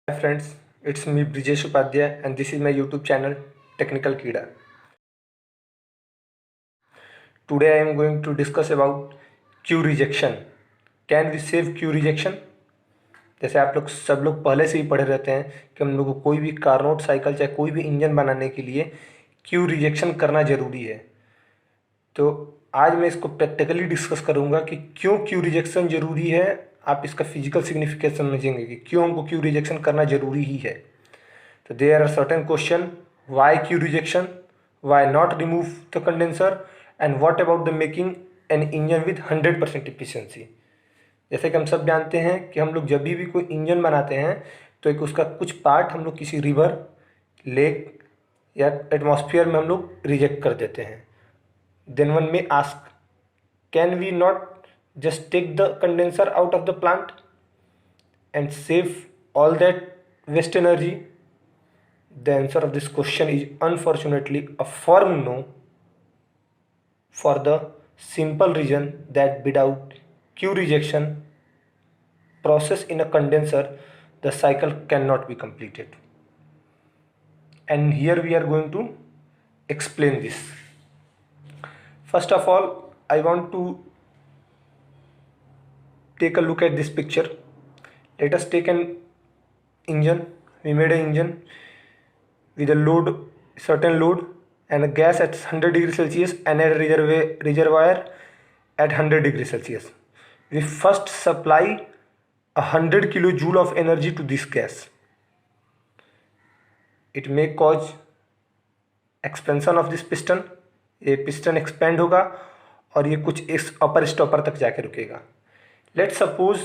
Hi friends, it's me Brijesh Upadhyay and this is my YouTube channel Technical Kida. Today I am going to discuss about Q rejection. Can we save Q rejection? जैसे आप लोग सब लोग पहले से ही पढ़े रहते हैं कि हम लोग को कोई भी कारनोट साइकिल चाहे कोई भी इंजन बनाने के लिए Q रिजेक्शन करना ज़रूरी है। तो आज मैं इसको प्रैक्टिकली डिस्कस करूँगा कि क्यों Q रिजेक्शन ज़रूरी है। आप इसका फिजिकल सिग्निफिकेंस समझेंगे कि क्यों हमको Q रिजेक्शन करना ज़रूरी ही है। So there are certain question: why Q rejection, why not remove the condenser, and what about the making an engine with 100% efficiency। जैसे कि हम सब जानते हैं कि हम लोग जब भी कोई इंजन बनाते हैं तो एक उसका कुछ पार्ट हम लोग किसी रिवर, लेक या एटमॉस्फेयर में हम लोग रिजेक्ट कर देते हैं। Then one may ask, can we not just take the condenser out of the plant and save all that waste energy? The answer of this question is unfortunately a firm no, for the simple reason that without Q rejection process in a condenser, the cycle cannot be completed. And here we are going to explain this. First of all, I want to take a look at this picture. Let us take an engine. We made an engine with a load, certain load, and a gas at 100 degrees Celsius and a reservoir at 100 degrees Celsius. We first supply 100 kilojoule of energy to this gas. It may cause expansion of this piston. ये piston expand होगा और ये कुछ इस अपर stopper तक जाके रुकेगा। Let's suppose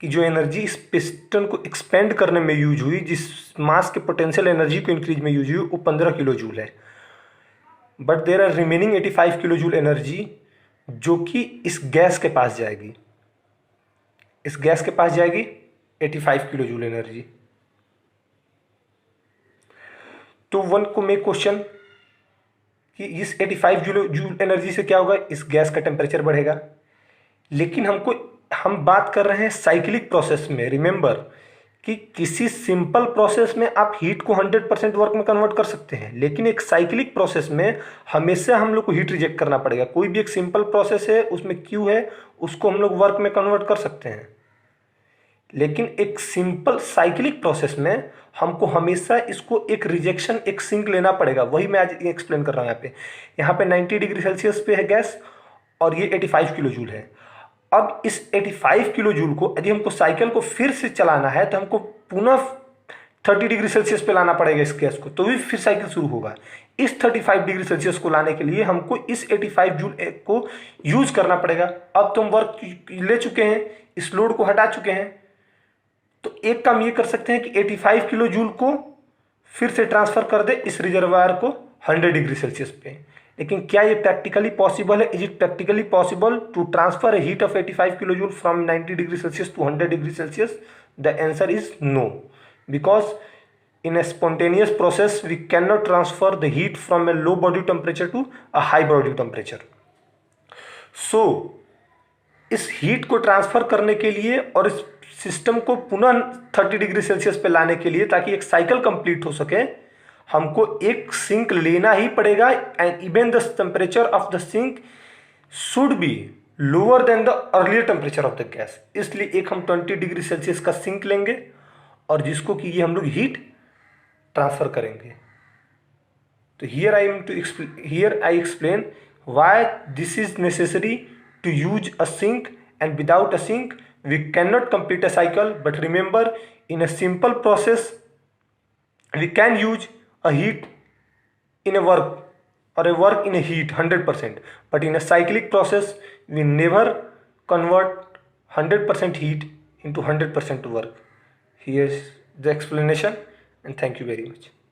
कि जो एनर्जी इस पिस्टन को एक्सपेंड करने में यूज हुई, जिस मास के पोटेंशियल एनर्जी को इंक्रीज में यूज हुई, वो 15 किलो जूल है। But there are remaining 85 kilo joule energy जो कि इस गैस के पास जाएगी। इस गैस के पास जाएगी 85 किलो जूल एनर्जी। तो वन को मेक क्वेश्चन कि इस 85 जूल एनर्जी से क्या होगा? इस गैस का टेम्परेचर बढ़ेगा। लेकिन हम बात कर रहे हैं साइक्लिक प्रोसेस में। रिमेंबर कि किसी सिंपल प्रोसेस में आप हीट को 100% वर्क में कन्वर्ट कर सकते हैं, लेकिन एक साइक्लिक प्रोसेस में हमेशा हम लोग को हीट रिजेक्ट करना पड़ेगा। कोई भी एक सिंपल प्रोसेस है, उसमें क्यू है, उसको हम लोग वर्क में कन्वर्ट कर सकते हैं, लेकिन एक सिंपल साइक्लिक प्रोसेस में हमको हमेशा इसको एक रिजेक्शन, एक सिंक लेना पड़ेगा। वही मैं आज एक्सप्लेन कर रहा हूँ। यहाँ पे 90 डिग्री सेल्सियस पे है गैस और ये 85 किलो जूल है। अब इस 85 किलो जूल को यदि हमको साइकिल को फिर से चलाना है तो हमको पुनः 30 डिग्री सेल्सियस पे लाना पड़ेगा इस गैस को, तो भी फिर साइकिल शुरू होगा। इस 35 डिग्री सेल्सियस को लाने के लिए हमको इस 85 जूल को यूज करना पड़ेगा। अब तो हम वर्क ले चुके हैं, इस लोड को हटा चुके हैं, तो एक काम ये कर सकते हैं कि 85 किलो जूल को फिर से ट्रांसफर कर दे इस रिजर्वायर को 100 डिग्री सेल्सियस पे। लेकिन क्या ये प्रैक्टिकली पॉसिबल है? Is it practically possible to transfer a heat of 85 kilo joule from 90 degree Celsius to 100 degree Celsius? The answer is no, because in a spontaneous process we cannot transfer the heat from a low body temperature to a high body temperature. So इस heat को transfer करने के लिए और इस system को पुनः 30 degree Celsius पे लाने के लिए, ताकि एक साइकिल कंप्लीट हो सके, हमको एक सिंक लेना ही पड़ेगा। And even the temperature of the sink should be lower than the earlier temperature of the gas. इसलिए एक हम 20 डिग्री सेल्सियस का सिंक लेंगे और जिसको कि ये हम लोग हीट ट्रांसफर करेंगे। तो here I explain why this is necessary to use a sink, and without a sink we cannot complete a cycle. But remember, in a simple process we can use a heat in a work or a work in a heat 100%, but in a cyclic process we never convert 100% heat into 100% work. Here's the explanation, and thank you very much.